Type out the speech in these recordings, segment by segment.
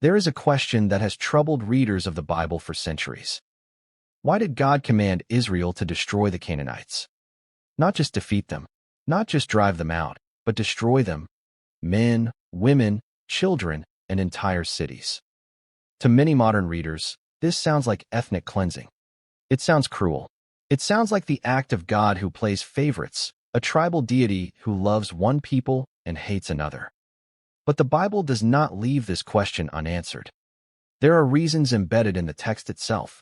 There is a question that has troubled readers of the Bible for centuries. Why did God command Israel to destroy the Canaanites? Not just defeat them, not just drive them out, but destroy them, men, women, children, and entire cities. To many modern readers, this sounds like ethnic cleansing. It sounds cruel. It sounds like the act of God who plays favorites, a tribal deity who loves one people and hates another. But the Bible does not leave this question unanswered. There are reasons embedded in the text itself,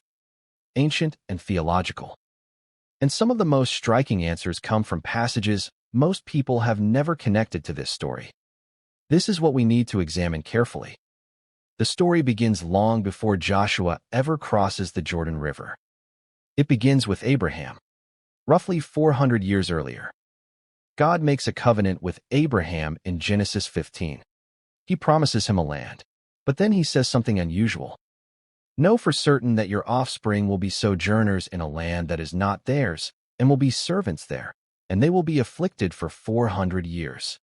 ancient and theological. And some of the most striking answers come from passages most people have never connected to this story. This is what we need to examine carefully. The story begins long before Joshua ever crosses the Jordan River. It begins with Abraham, roughly 400 years earlier. God makes a covenant with Abraham in Genesis 15. He promises him a land, but then he says something unusual. Know for certain that your offspring will be sojourners in a land that is not theirs, and will be servants there, and they will be afflicted for 400 years.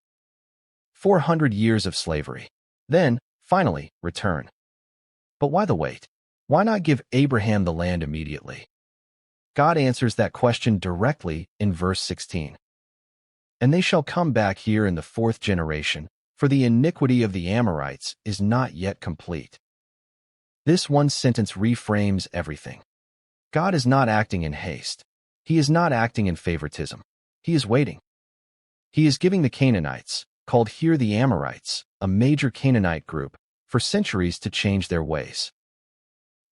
400 years of slavery. Then, finally, return. But why the wait? Why not give Abraham the land immediately? God answers that question directly in verse 16. And they shall come back here in the 4th generation, for the iniquity of the Amorites is not yet complete. This one sentence reframes everything. God is not acting in haste. He is not acting in favoritism. He is waiting. He is giving the Canaanites, called here the Amorites, a major Canaanite group, for centuries to change their ways.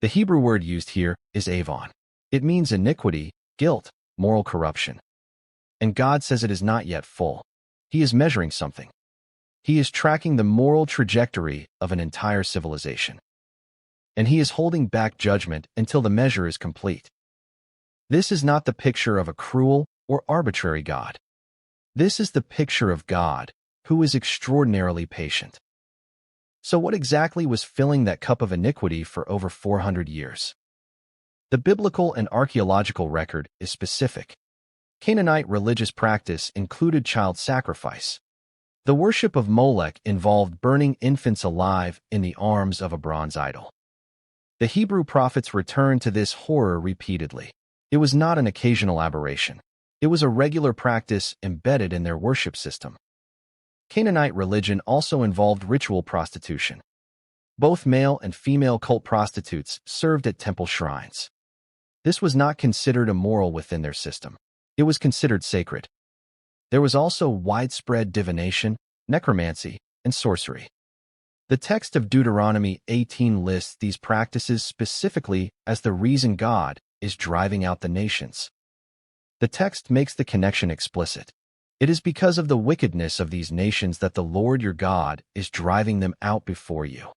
The Hebrew word used here is avon. It means iniquity, guilt, moral corruption. And God says it is not yet full. He is measuring something. He is tracking the moral trajectory of an entire civilization. And he is holding back judgment until the measure is complete. This is not the picture of a cruel or arbitrary God. This is the picture of God, who is extraordinarily patient. So what exactly was filling that cup of iniquity for over 400 years? The biblical and archaeological record is specific. Canaanite religious practice included child sacrifice. The worship of Molech involved burning infants alive in the arms of a bronze idol. The Hebrew prophets returned to this horror repeatedly. It was not an occasional aberration. It was a regular practice embedded in their worship system. Canaanite religion also involved ritual prostitution. Both male and female cult prostitutes served at temple shrines. This was not considered immoral within their system. It was considered sacred. There was also widespread divination, necromancy, and sorcery. The text of Deuteronomy 18 lists these practices specifically as the reason God is driving out the nations. The text makes the connection explicit. It is because of the wickedness of these nations that the Lord your God is driving them out before you.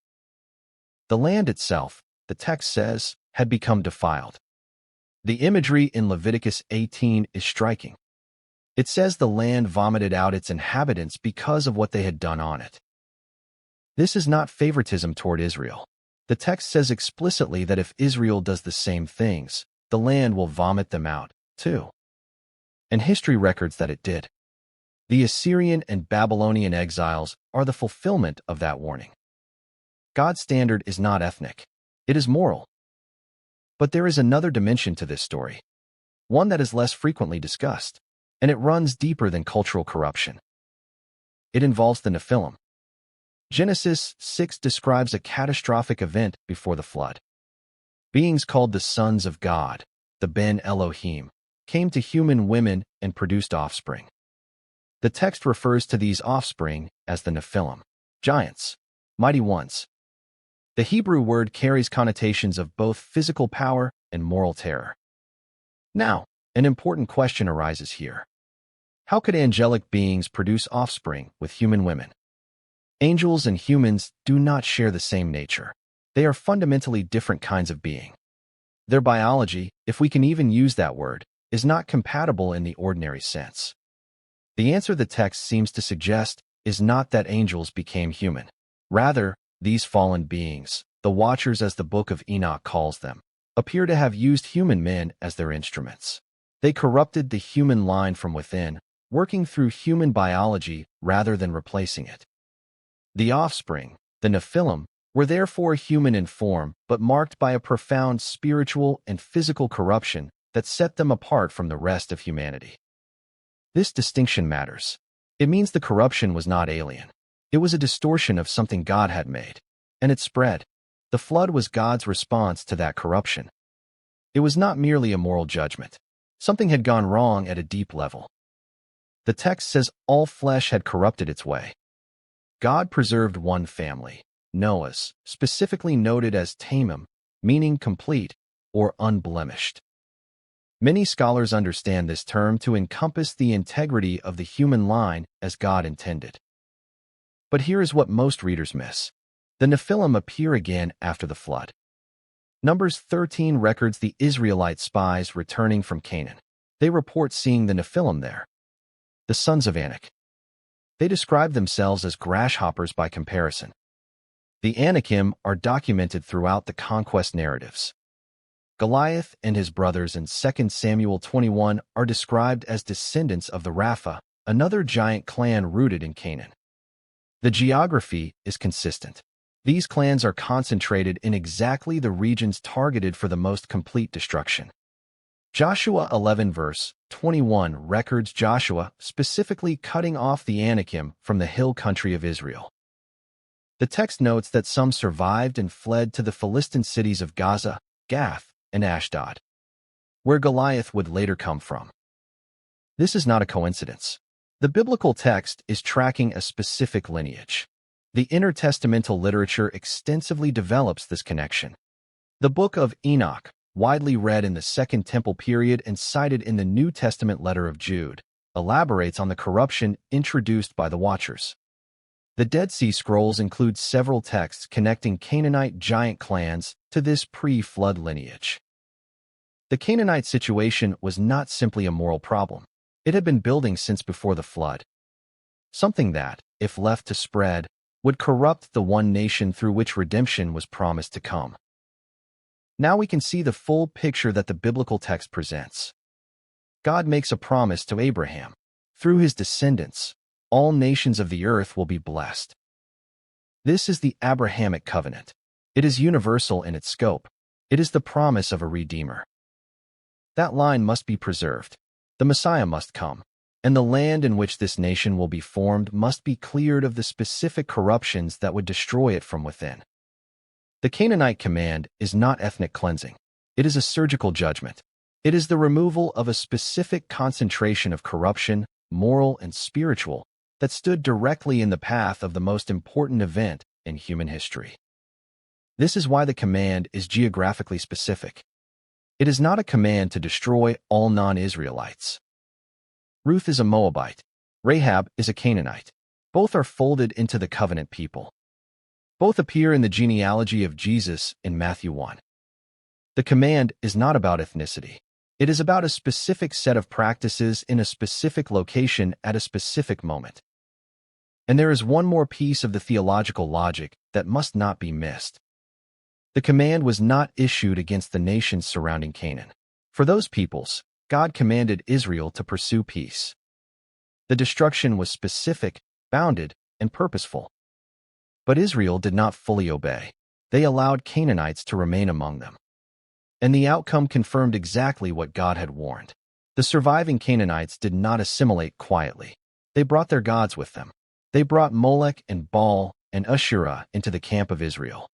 The land itself, the text says, had become defiled. The imagery in Leviticus 18 is striking. It says the land vomited out its inhabitants because of what they had done on it. This is not favoritism toward Israel. The text says explicitly that if Israel does the same things, the land will vomit them out, too. And history records that it did. The Assyrian and Babylonian exiles are the fulfillment of that warning. God's standard is not ethnic. It is moral. But there is another dimension to this story, one that is less frequently discussed, and it runs deeper than cultural corruption. It involves the Nephilim. Genesis 6 describes a catastrophic event before the flood. Beings called the sons of God, the Ben Elohim, came to human women and produced offspring. The text refers to these offspring as the Nephilim, giants, mighty ones. The Hebrew word carries connotations of both physical power and moral terror. Now, an important question arises here. How could angelic beings produce offspring with human women? Angels and humans do not share the same nature. They are fundamentally different kinds of being. Their biology, if we can even use that word, is not compatible in the ordinary sense. The answer the text seems to suggest is not that angels became human. Rather, these fallen beings, the Watchers as the Book of Enoch calls them, appear to have used human men as their instruments. They corrupted the human line from within, working through human biology rather than replacing it. The offspring, the Nephilim, were therefore human in form, but marked by a profound spiritual and physical corruption that set them apart from the rest of humanity. This distinction matters. It means the corruption was not alien. It was a distortion of something God had made, and it spread. The flood was God's response to that corruption. It was not merely a moral judgment. Something had gone wrong at a deep level. The text says all flesh had corrupted its way. God preserved one family, Noah's, specifically noted as tamim, meaning complete or unblemished. Many scholars understand this term to encompass the integrity of the human line as God intended. But here is what most readers miss. The Nephilim appear again after the flood. Numbers 13 records the Israelite spies returning from Canaan. They report seeing the Nephilim there, the sons of Anak. They describe themselves as grasshoppers by comparison. The Anakim are documented throughout the conquest narratives. Goliath and his brothers in 2 Samuel 21 are described as descendants of the Rapha, another giant clan rooted in Canaan. The geography is consistent. These clans are concentrated in exactly the regions targeted for the most complete destruction. Joshua 11 verse 21 records Joshua specifically cutting off the Anakim from the hill country of Israel. The text notes that some survived and fled to the Philistine cities of Gaza, Gath, and Ashdod, where Goliath would later come from. This is not a coincidence. The biblical text is tracking a specific lineage. The intertestamental literature extensively develops this connection. The Book of Enoch, widely read in the Second Temple period and cited in the New Testament letter of Jude, elaborates on the corruption introduced by the Watchers. The Dead Sea Scrolls include several texts connecting Canaanite giant clans to this pre-flood lineage. The Canaanite situation was not simply a moral problem. It had been building since before the flood. Something that, if left to spread, would corrupt the one nation through which redemption was promised to come. Now we can see the full picture that the biblical text presents. God makes a promise to Abraham. Through his descendants, all nations of the earth will be blessed. This is the Abrahamic covenant. It is universal in its scope. It is the promise of a Redeemer. That line must be preserved. The Messiah must come, and the land in which this nation will be formed must be cleared of the specific corruptions that would destroy it from within. The Canaanite command is not ethnic cleansing. It is a surgical judgment. It is the removal of a specific concentration of corruption, moral and spiritual, that stood directly in the path of the most important event in human history. This is why the command is geographically specific. It is not a command to destroy all non-Israelites. Ruth is a Moabite. Rahab is a Canaanite. Both are folded into the covenant people. Both appear in the genealogy of Jesus in Matthew 1. The command is not about ethnicity. It is about a specific set of practices in a specific location at a specific moment. And there is one more piece of the theological logic that must not be missed. The command was not issued against the nations surrounding Canaan. For those peoples, God commanded Israel to pursue peace. The destruction was specific, bounded, and purposeful. But Israel did not fully obey. They allowed Canaanites to remain among them. And the outcome confirmed exactly what God had warned. The surviving Canaanites did not assimilate quietly. They brought their gods with them. They brought Molech and Baal and Asherah into the camp of Israel.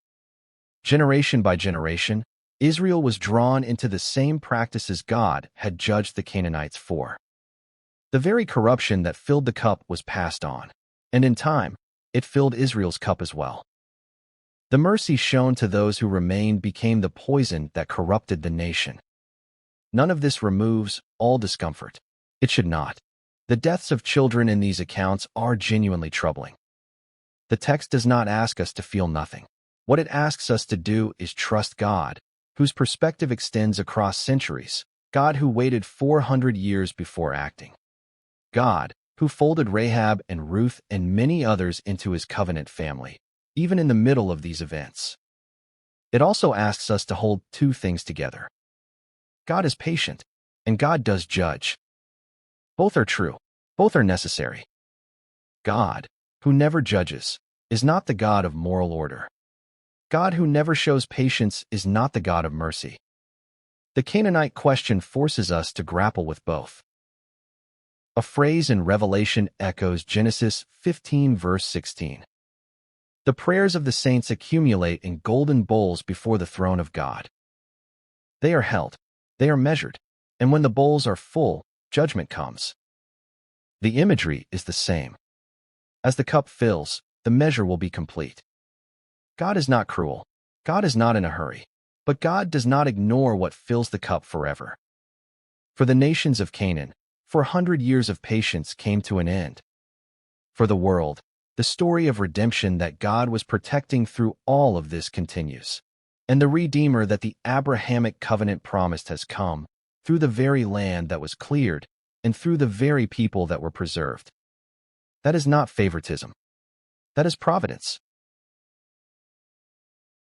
Generation by generation, Israel was drawn into the same practices God had judged the Canaanites for. The very corruption that filled the cup was passed on, and in time, it filled Israel's cup as well. The mercy shown to those who remained became the poison that corrupted the nation. None of this removes all discomfort. It should not. The deaths of children in these accounts are genuinely troubling. The text does not ask us to feel nothing. What it asks us to do is trust God, whose perspective extends across centuries, God who waited 400 years before acting. God, who folded Rahab and Ruth and many others into his covenant family, even in the middle of these events. It also asks us to hold two things together. God is patient, and God does judge. Both are true. Both are necessary. God, who never judges, is not the God of moral order. God who never shows patience is not the God of mercy. The Canaanite question forces us to grapple with both. A phrase in Revelation echoes Genesis 15 verse 16. The prayers of the saints accumulate in golden bowls before the throne of God. They are held, they are measured, and when the bowls are full, judgment comes. The imagery is the same. As the cup fills, the measure will be complete. God is not cruel. God is not in a hurry. But God does not ignore what fills the cup forever. For the nations of Canaan, 400 years of patience came to an end. For the world, the story of redemption that God was protecting through all of this continues. And the Redeemer that the Abrahamic covenant promised has come, through the very land that was cleared, and through the very people that were preserved. That is not favoritism. That is providence.